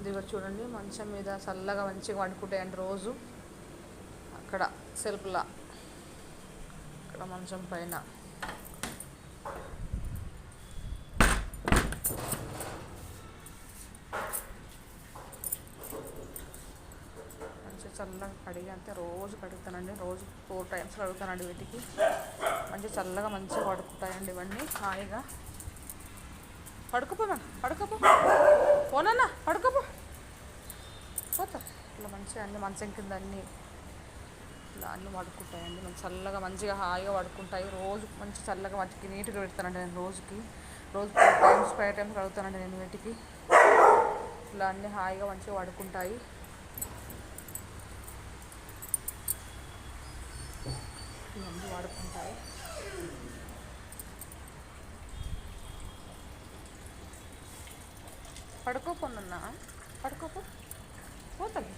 ఇక్కడ చూడండి మంచం మీద చల్లగా మంచిగా పడుకుంటాయండి రోజు. అక్కడ సెల్ఫ్లా, అక్కడ మంచం పైన మంచిగా చల్లగా కడిగి అంతే రోజు కడుగుతానండి. రోజు 4 times కడుగుతానండి. వీటికి మంచిగా చల్లగా మంచిగా పడుకుంటాయండి ఇవన్నీ హాయిగా. పడుకోపోనా, పడుకోపో, పోనన్నా పడుకోపో, పోతా. ఇట్లా మంచిగా అన్ని మంచం కింద అన్నీ ఇలా అన్నీ పడుకుంటాయండి. మంచి చల్లగా మంచిగా హాయిగా పడుకుంటాయి. రోజు మంచి చల్లగా వాటికి నీట్గా పెడతానండి నేను. రోజు 5 times కడుగుతానండి నేను వీటికి. ఇలా అన్నీ హాయిగా మంచిగా పడుకుంటాయి. ఇవన్నీ వాడుకుంటాయి. పడుకోపోనన్నా, పడుకోపో, పోతుంది.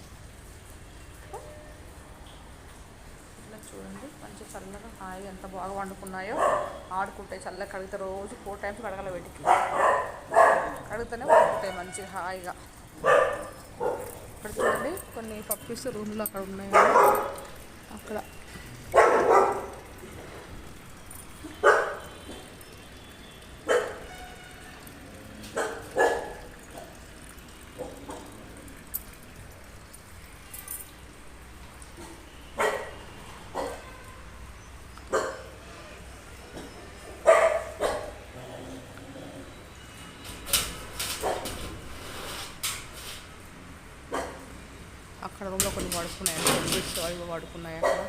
ఇట్లా చూడండి మంచిగా చల్లగా హాయిగా ఎంత బాగా వండుకున్నాయో. ఆడుకుంటాయి చల్లగా. కడిగితే రోజు 4 times కడగాలి వీటికి. కడిగితేనే వండుకుంటాయి మంచిగా హాయిగా. ఇక్కడ చూడండి కొన్ని పప్పీస్ రూమ్లో అక్కడ ఉన్నాయి. అక్కడ రూమ్లో కొన్ని పడుకున్నాయి. పప్పీస్ అవి పడుకున్నాయి అక్కడ.